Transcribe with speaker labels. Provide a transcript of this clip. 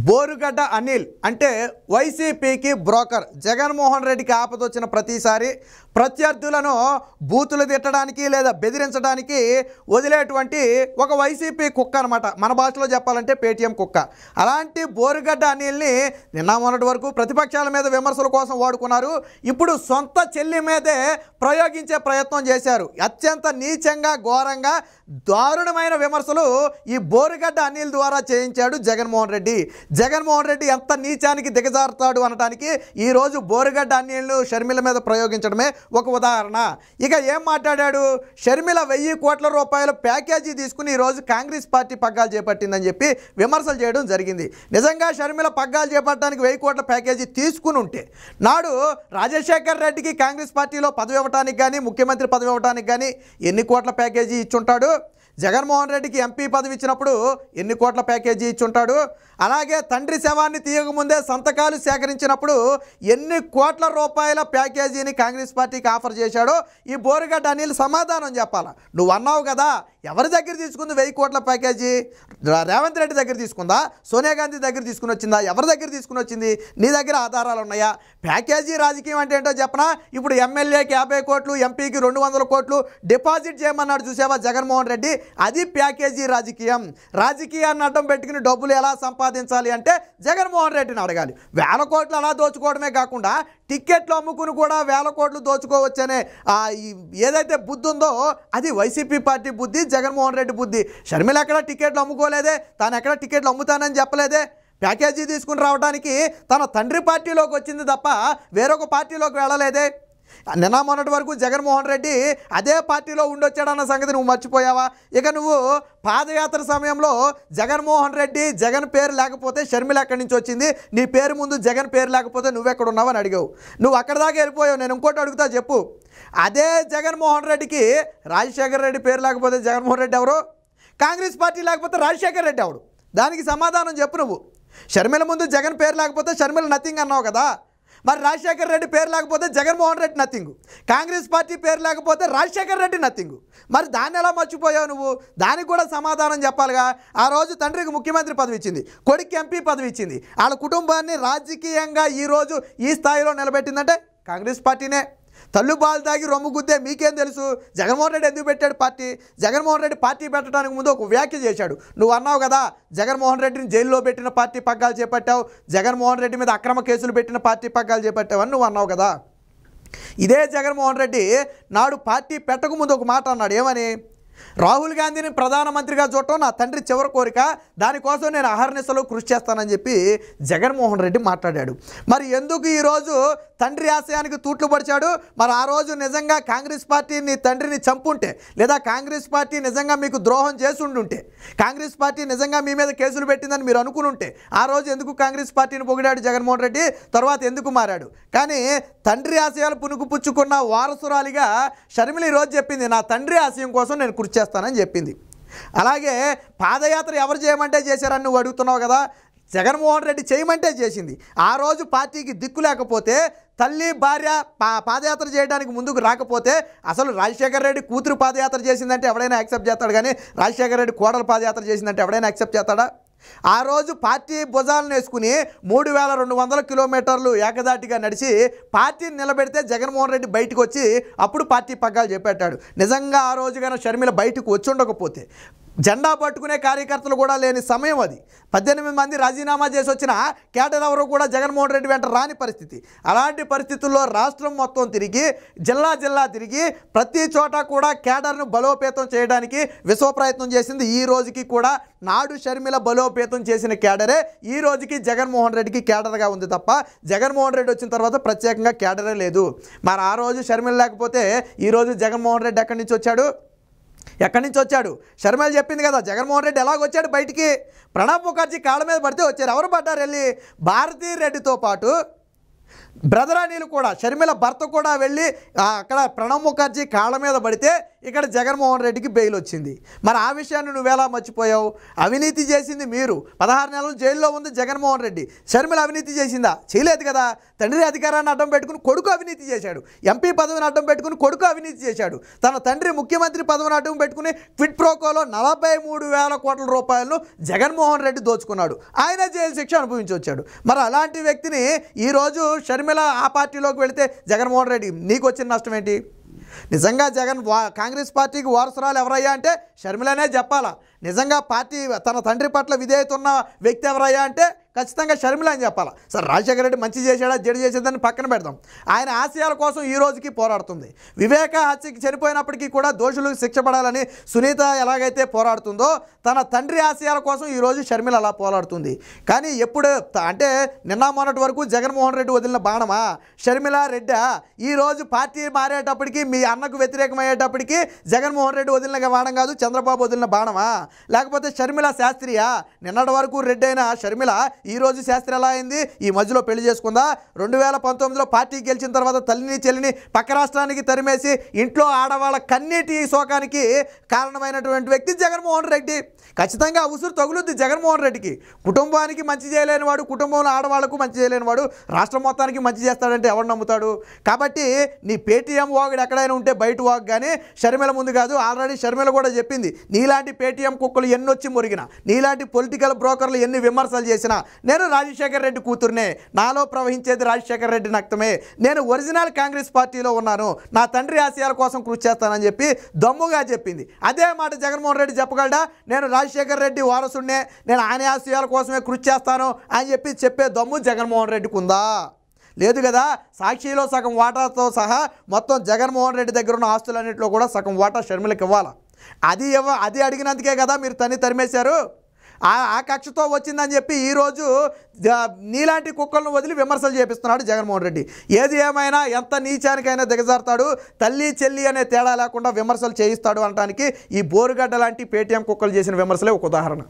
Speaker 1: బోరుగడ్డ అనిల్ అంటే వైసీపీకి బ్రోకర్. జగన్మోహన్ రెడ్డికి ఆపదొచ్చిన ప్రతిసారి ప్రత్యర్థులను బూతులు తిట్టడానికి లేదా బెదిరించడానికి వదిలేటువంటి ఒక వైసీపీ కుక్క అనమాట. మన భాషలో చెప్పాలంటే పేటీఎం కుక్క. అలాంటి బోరుగడ్డ అనిల్ని నిన్న మొన్నటి వరకు ప్రతిపక్షాల మీద విమర్శల కోసం వాడుకున్నారు. ఇప్పుడు సొంత చెల్లి మీదే ప్రయోగించే ప్రయత్నం చేశారు. అత్యంత నీచంగా ఘోరంగా దారుణమైన విమర్శలు ఈ బోరుగడ్డ అనిల్ ద్వారా చేయించాడు జగన్మోహన్ రెడ్డి. జగన్మోహన్ రెడ్డి ఎంత నీచానికి దిగజారుతాడు అనడానికి ఈరోజు బోరుగడ్డ అనిల్ను షర్మిల మీద ప్రయోగించడమే ఒక ఉదాహరణ. ఇక ఏం మాట్లాడాడు? షర్మిల 1000 కోట్ల రూపాయల ప్యాకేజీ తీసుకుని ఈరోజు కాంగ్రెస్ పార్టీ పగ్గాలు చేపట్టిందని చెప్పి విమర్శలు చేయడం జరిగింది. నిజంగా షర్మిల పగ్గాలు చేపట్టడానికి 1000 కోట్ల ప్యాకేజీ తీసుకుని ఉంటే నాడు రాజశేఖర్ రెడ్డికి కాంగ్రెస్ పార్టీలో పదవి ఇవ్వడానికి కానీ ముఖ్యమంత్రి పదవి ఇవ్వడానికి కానీ ఎన్ని కోట్ల ప్యాకేజీ ఇచ్చుంటాడు? జగన్మోహన్ రెడ్డికి ఎంపీ పదవి ఇచ్చినప్పుడు ఎన్ని కోట్ల ప్యాకేజీ ఇచ్చుంటాడు? అలాగే తండ్రి శవాన్ని తీయకముందే సంతకాలు సేకరించినప్పుడు ఎన్ని కోట్ల రూపాయల ప్యాకేజీని కాంగ్రెస్ పార్టీకి ఆఫర్ చేశాడో ఈ బోరుగడ్డ అనిల్ సమాధానం చెప్పాలా. నువ్వు అన్నావు కదా, ఎవరి దగ్గర తీసుకుంది 1000 కోట్ల ప్యాకేజీ? రేవంత్ రెడ్డి దగ్గర తీసుకుందా? సోనియా గాంధీ దగ్గర తీసుకుని వచ్చిందా? ఎవరి దగ్గర తీసుకుని వచ్చింది? నీ దగ్గర ఆధారాలు ఉన్నాయా? ప్యాకేజీ రాజకీయం అంటే ఏంటో చెప్పనా? ఇప్పుడు ఎమ్మెల్యేకి 50 కోట్లు, ఎంపీకి 200 కోట్లు డిపాజిట్ చేయమన్నాడు చూసావా జగన్మోహన్ రెడ్డి? అది ప్యాకేజీ రాజకీయం. రాజకీయాన్ని అడ్డం పెట్టుకుని డబ్బులు ఎలా సంపాదించాలి అంటే జగన్మోహన్ రెడ్డిని అడగాలి. 1000 కోట్లు అలా దోచుకోవడమే కాకుండా టిక్కెట్లు అమ్ముకుని కూడా 1000 కోట్లు దోచుకోవచ్చనే ఏదైతే బుద్ధి ఉందో అది వైసీపీ పార్టీ బుద్ధి, జగన్మోహన్ రెడ్డి బుద్ధి. షర్మిల ఎక్కడ టికెట్లు అమ్ముకోలేదే, తాను ఎక్కడ టికెట్లు అమ్ముతానని చెప్పలేదే. ప్యాకేజీ తీసుకుని రావడానికి తన తండ్రి పార్టీలోకి వచ్చింది తప్ప వేరొక పార్టీలోకి వెళ్ళలేదే. నిన్న మొన్నటి వరకు జగన్మోహన్ రెడ్డి అదే పార్టీలో ఉండొచ్చాడన్న సంగతి నువ్వు మర్చిపోయావా? ఇక నువ్వు పాదయాత్ర సమయంలో జగన్మోహన్ రెడ్డి జగన్ పేరు లేకపోతే షర్మిల ఎక్కడి నుంచి వచ్చింది, నీ పేరు ముందు జగన్ పేరు లేకపోతే నువ్వెక్కడ ఉన్నావని అడిగావు. నువ్వు అక్కడి దాకా వెళ్ళిపోయావు. నేను ఇంకోటి అడుగుతా చెప్పు. అదే జగన్మోహన్ రెడ్డికి రాజశేఖర్ రెడ్డి పేరు లేకపోతే జగన్మోహన్ రెడ్డి ఎవరు? కాంగ్రెస్ పార్టీ లేకపోతే రాజశేఖర్ రెడ్డి ఎవడు? దానికి సమాధానం చెప్పు నువ్వు. షర్మిల ముందు జగన్ పేరు లేకపోతే షర్మిల నథింగ్ అన్నావు కదా. మరి రాజశేఖర్ రెడ్డి పేరు లేకపోతే జగన్మోహన్ రెడ్డి నథింగ్, కాంగ్రెస్ పార్టీ పేరు లేకపోతే రాజశేఖర్ రెడ్డి నథింగ్. మరి దాన్ని ఎలా మర్చిపోయావు నువ్వు? దానికి కూడా సమాధానం చెప్పాలిగా. ఆ రోజు తండ్రికి ముఖ్యమంత్రి పదవి ఇచ్చింది, కొడుకు ఎంపీ పదవి ఇచ్చింది, వాళ్ళ కుటుంబాన్ని రాజకీయంగా ఈరోజు ఈ స్థాయిలో నిలబెట్టిందంటే కాంగ్రెస్ పార్టీనే. తల్లు బాలు తాగి రొమ్ము గుద్దే మీకేం తెలుసు? జగన్మోహన్ రెడ్డి ఎందుకు పెట్టాడు పార్టీ? జగన్మోహన్ రెడ్డి పార్టీ పెట్టడానికి ముందు ఒక వ్యాఖ్య చేశాడు. నువ్వు అన్నావు కదా, జగన్మోహన్ రెడ్డిని జైల్లో పెట్టిన పార్టీ పగ్గాలు చేపట్టావు, జగన్మోహన్ రెడ్డి మీద అక్రమ కేసులు పెట్టిన పార్టీ పగ్గాలు చేపట్టావు అని నువ్వు అన్నావు కదా. ఇదే జగన్మోహన్ రెడ్డి నాడు పార్టీ పెట్టక ముందు ఒక మాట అన్నాడు. ఏమని? రాహుల్ గాంధీని ప్రధానమంత్రిగా చూడటం నా తండ్రి చివరి కోరిక, దానికోసం నేను అహర్నిశలో కృషి చేస్తానని చెప్పి జగన్మోహన్ రెడ్డి మాట్లాడాడు. మరి ఎందుకు ఈరోజు తండ్రి ఆశయానికి తూట్లు పడిచాడు? మరి ఆ రోజు నిజంగా కాంగ్రెస్ పార్టీని తండ్రిని చంపుంటే, లేదా కాంగ్రెస్ పార్టీ నిజంగా మీకు ద్రోహం చేసి ఉండుంటే, కాంగ్రెస్ పార్టీ నిజంగా మీ మీద కేసులు పెట్టిందని మీరు అనుకుని ఉంటే ఆ రోజు ఎందుకు కాంగ్రెస్ పార్టీని పొగిడాడు జగన్మోహన్ రెడ్డి? తర్వాత ఎందుకు మారాడు? కానీ తండ్రి ఆశయాలు పుణుకుపుచ్చుకున్న వారసురాలిగా షర్మిల ఈరోజు చెప్పింది, నా తండ్రి ఆశయం కోసం నేను కృషి చేస్తానని చెప్పింది. అలాగే పాదయాత్ర ఎవరు చేయమంటే చేశారని నువ్వు అడుగుతున్నావు కదా. జగన్మోహన్ రెడ్డి చేయమంటే చేసింది. ఆ రోజు పార్టీకి దిక్కు లేకపోతే, తల్లి భార్య పాదయాత్ర చేయడానికి ముందుకు రాకపోతే, అసలు రాజశేఖర్ రెడ్డి కూతురు పాదయాత్ర చేసిందంటే ఎవడైనా యాక్సెప్ట్ చేస్తాడు, కానీ రాజశేఖర్ రెడ్డి కోడలు పాదయాత్ర చేసిందంటే ఎవడైనా యాక్సెప్ట్ చేస్తాడా? ఆ రోజు పార్టీ భుజాలను వేసుకుని 3200 కిలోమీటర్లు ఏకదాటిగా నడిచి పార్టీని నిలబెడితే జగన్మోహన్ రెడ్డి బయటకు వచ్చి అప్పుడు పార్టీ పగ్గాలు చేపట్టాడు. నిజంగా ఆ రోజు కానీ షర్మిల బయటకు వచ్చి ఉండకపోతే, జెండా పట్టుకునే కార్యకర్తలు కూడా లేని సమయం అది. 18 మంది రాజీనామా చేసి వచ్చిన కేడర్ ఎవరు కూడా జగన్మోహన్ రెడ్డి వెంట రాని పరిస్థితి. అలాంటి పరిస్థితుల్లో రాష్ట్రం మొత్తం తిరిగి, జిల్లా జిల్లా తిరిగి, ప్రతి చోట కూడా కేడర్ను బలోపేతం చేయడానికి విశ్వ ప్రయత్నం చేసింది. ఈ రోజుకి కూడా నాడు షర్మిల బలోపేతం చేసిన కేడరే ఈ రోజుకి జగన్మోహన్ రెడ్డికి కేడర్గా ఉంది తప్ప, జగన్మోహన్ రెడ్డి వచ్చిన తర్వాత ప్రత్యేకంగా కేడరే లేదు. మరి ఆ రోజు షర్మిల లేకపోతే ఈరోజు జగన్మోహన్ రెడ్డి ఎక్కడి నుంచి వచ్చాడు? ఎక్కడి నుంచి వచ్చాడు? షర్మిల చెప్పింది కదా, జగన్మోహన్ రెడ్డి ఎలాగొచ్చాడు బయటికి? ప్రణబ్ ముఖర్జీ కాళ్ళ మీద పడితే వచ్చారు. ఎవరు పడ్డారు వెళ్ళి? భారతీ రెడ్డితో పాటు బ్రదర్ అనిల్ కూడా, షర్మిల భర్త కూడా వెళ్ళి అక్కడ ప్రణబ్ ముఖర్జీ కాళ్ళ మీద పడితే ఇక్కడ జగన్మోహన్ రెడ్డికి బెయిల్ వచ్చింది. మరి ఆ విషయాన్ని నువ్వెలా మర్చిపోయావు? అవినీతి చేసింది మీరు, 16 నెలలు జైల్లో ఉంది జగన్మోహన్ రెడ్డి. షర్మిల అవినీతి చేసిందా? చేయలేదు కదా. తండ్రి అధికారాన్ని అడ్డం పెట్టుకుని కొడుకు అవినీతి చేశాడు, ఎంపీ పదవిని అడ్డం పెట్టుకుని కొడుకు అవినీతి చేశాడు, తన తండ్రి ముఖ్యమంత్రి పదవిని అడ్డం పెట్టుకుని క్విట్ ప్రోకోలో 43,000 కోట్ల రూపాయలను జగన్మోహన్ రెడ్డి దోచుకున్నాడు. ఆయన జైలు శిక్ష అనుభవించి వచ్చాడు. మరి అలాంటి వ్యక్తిని ఈరోజు షర్మిల ఆ పార్టీలోకి వెళితే జగన్మోహన్ రెడ్డి నీకు వచ్చిన నష్టం ఏంటి? నిజంగా కాంగ్రెస్ పార్టీకి వారసురాలు ఎవరయ్యా అంటే షర్మిలనే చెప్పాలా. నిజంగా పార్టీ తన తండ్రి పట్ల విధేయత ఉన్న వ్యక్తి ఎవరయ్యా అంటే ఖచ్చితంగా షర్మిల అని చెప్పాలా. సార్ రాజశేఖర రెడ్డి మంచి చేశాడా చెడు చేసేదని పక్కన పెడదాం, ఆయన ఆశయాల కోసం ఈ రోజుకి పోరాడుతుంది. వివేక హత్యకి చనిపోయినప్పటికీ కూడా దోషులకు శిక్ష పడాలని సునీత ఎలాగైతే పోరాడుతుందో తన తండ్రి ఆశయాల కోసం ఈరోజు షర్మిల అలా పోరాడుతుంది. కానీ ఎప్పుడు అంటే నిన్న మొన్నటి వరకు జగన్మోహన్ రెడ్డి వదిలిన బాణమా షర్మిల రెడ్డా? ఈరోజు పార్టీ మారేటప్పటికి మీ అన్నకు వ్యతిరేకమయ్యేటప్పటికి జగన్మోహన్ రెడ్డి వదిలిన బాణం కాదు, చంద్రబాబు వదిలిన బాణమా? లేకపోతే షర్మిల శాస్త్రియా? నిన్నటి వరకు రెడ్డి అయిన షర్మిల ఈరోజు శాస్త్రి ఎలా అయింది? ఈ మధ్యలో పెళ్లి చేసుకుందా? 2019లో పార్టీ గెలిచిన తర్వాత తల్లిని చెల్లిని పక్క రాష్ట్రానికి తరిమేసి ఇంట్లో ఆడవాళ్ళ కన్నీటి శోకానికి కారణమైనటువంటి వ్యక్తి జగన్మోహన్ రెడ్డి. ఖచ్చితంగా ఉసురు తగులుద్ది జగన్మోహన్ రెడ్డికి. కుటుంబానికి మంచి చేయలేని వాడు, కుటుంబంలో ఆడవాళ్లకు మంచి చేయలేని వాడు రాష్ట్రం మొత్తానికి మంచి చేస్తాడంటే ఎవరు నమ్ముతాడు? కాబట్టి నీ పేటీఎం వాగుడు ఎక్కడైనా ఉంటే బయట వాగు, కానీ షర్మిల ముందు కాదు. ఆల్రెడీ షర్మిల కూడా చెప్పింది, నీలాంటి పేటీఎం కుక్కలు ఎన్నొచ్చి మురిగినా, నీలాంటి పొలిటికల్ బ్రోకర్లు ఎన్ని విమర్శలు చేసినా నేను రాజశేఖర రెడ్డి కూతురునే, నాలో ప్రవహించేది రాజశేఖర రెడ్డి రక్తమే, నేను ఒరిజినల్ కాంగ్రెస్ పార్టీలో ఉన్నాను, నా తండ్రి ఆశయాల కోసం కృషి చేస్తానని చెప్పి దమ్ముగా చెప్పింది. అదే మాట జగన్మోహన్ రెడ్డి చెప్పగలడా? నేను రాజశేఖర రెడ్డి వారసుడినే, నేను ఆయన ఆశయాల కోసమే కృషి చేస్తాను అని చెప్పే దమ్ము జగన్మోహన్ రెడ్డికి ఉందా? లేదు కదా. సాక్షిలో సగం వాటాతో సహా మొత్తం జగన్మోహన్ రెడ్డి దగ్గర ఉన్న ఆస్తులన్నింటిలో కూడా సగం వాటా షర్మిలకి ఇవ్వాలా. అది అడిగినందుకే కదా మీరు తరిమేశారు. ఆ కక్షతో వచ్చిందని చెప్పి ఈరోజు నీలాంటి కుక్కలను వదిలి విమర్శలు చేపిస్తున్నాడు జగన్మోహన్ రెడ్డి. ఏది ఏమైనా ఎంత నీచానికైనా దిగజారుతాడు, తల్లి చెల్లి అనే తేడా లేకుండా విమర్శలు చేయిస్తాడు అనడానికి ఈ బోరుగడ్డ లాంటి పేటీఎం కుక్కలు చేసిన విమర్శలే ఒక ఉదాహరణ.